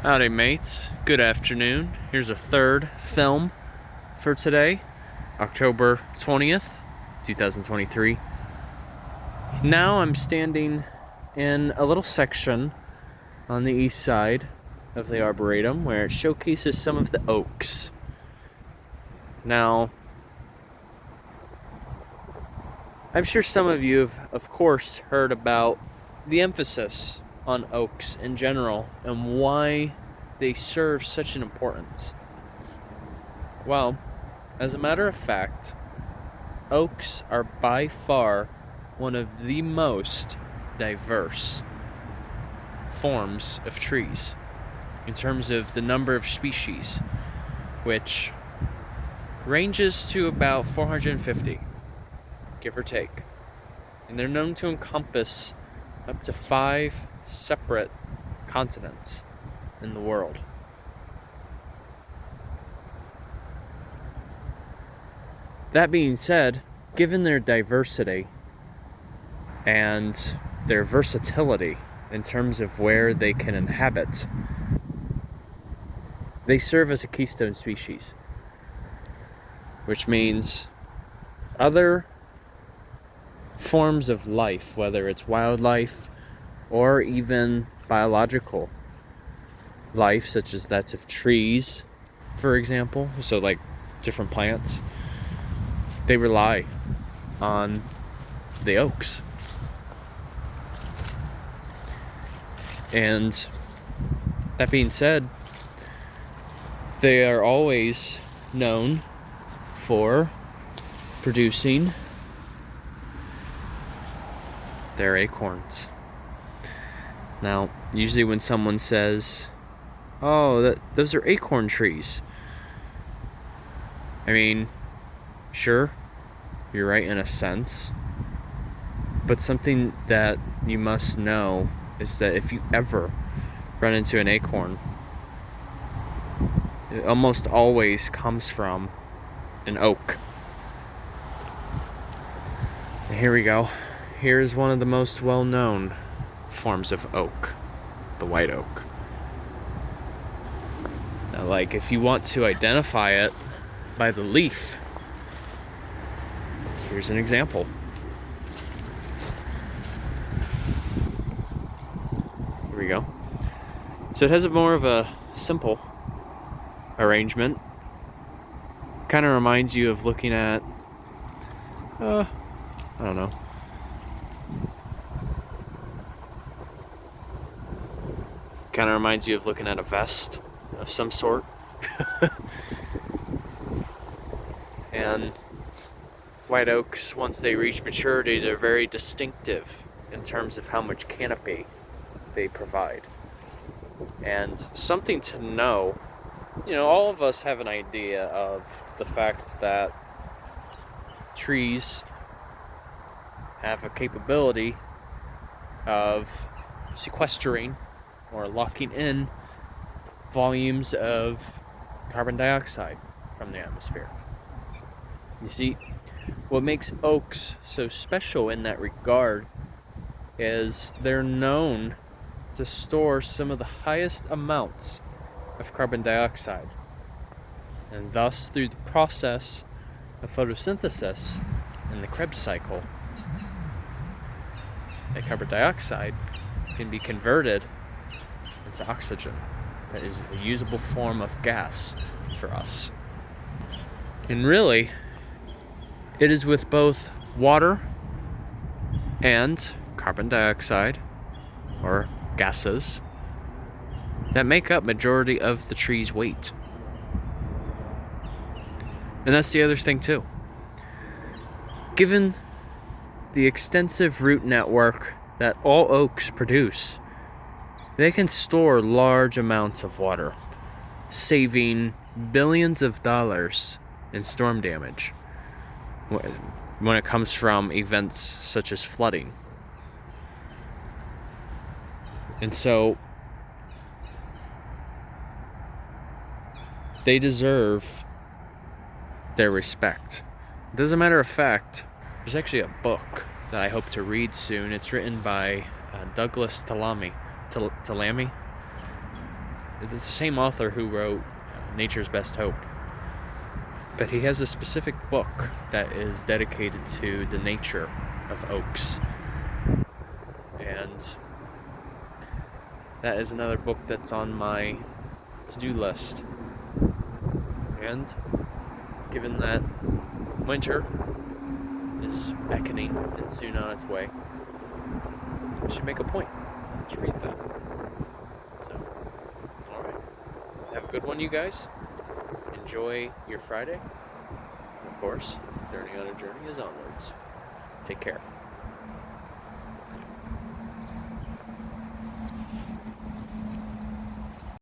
Howdy mates, good afternoon. Here's a third film for today, October 20th, 2023. Now I'm standing in a little section on the east side of the Arboretum where it showcases some of the oaks. Now, I'm sure some of you have, of course, heard about the emphasis on oaks in general and why they serve such an importance. Well, as a matter of fact, oaks are by far one of the most diverse forms of trees in terms of the number of species, which ranges to about 450, give or take. And they're known to encompass up to 5 separate continents in the world. That being said, given their diversity and their versatility in terms of where they can inhabit, they serve as a keystone species, which means other forms of life, whether it's wildlife or even biological life, such as that of trees, for example, so like different plants, they rely on the oaks. And that being said, they are always known for producing their acorns. Now, usually when someone says, "Oh, those are acorn trees," I mean, sure, you're right in a sense, but something that you must know is that if you ever run into an acorn, it almost always comes from an oak. And here we go. Here is one of the most well-known forms of oak, the white oak. Now, like, if you want to identify it by the leaf, here's an example. Here we go. So it has a more of a simple arrangement. Kind of reminds you of looking at, I don't know. Kind of reminds you of looking at a vest of some sort. And white oaks, once they reach maturity, they're very distinctive in terms of how much canopy they provide. And something to know, all of us have an idea of the fact that trees have a capability of sequestering or locking in volumes of carbon dioxide from the atmosphere. You see, what makes oaks so special in that regard is they're known to store some of the highest amounts of carbon dioxide. And thus, through the process of photosynthesis in the Krebs cycle, that carbon dioxide can be converted into oxygen. That is a usable form of gas for us. And really, it is with both water and carbon dioxide, or gases, that make up majority of the tree's weight. And that's the other thing too. Given the extensive root network that all oaks produce, they can store large amounts of water, saving billions of dollars in storm damage when it comes from events such as flooding. And so they deserve their respect. As a matter of fact, there's actually a book that I hope to read soon. It's written by Douglas Tallamy. It's the same author who wrote Nature's Best Hope. But he has a specific book that is dedicated to the nature of oaks. And that is another book that's on my to-do list. And given that winter is beckoning and soon on its way, I should make a point to read that. So, alright. Have a good one, you guys. Enjoy your Friday. Of course, journey on a journey is onwards. Take care.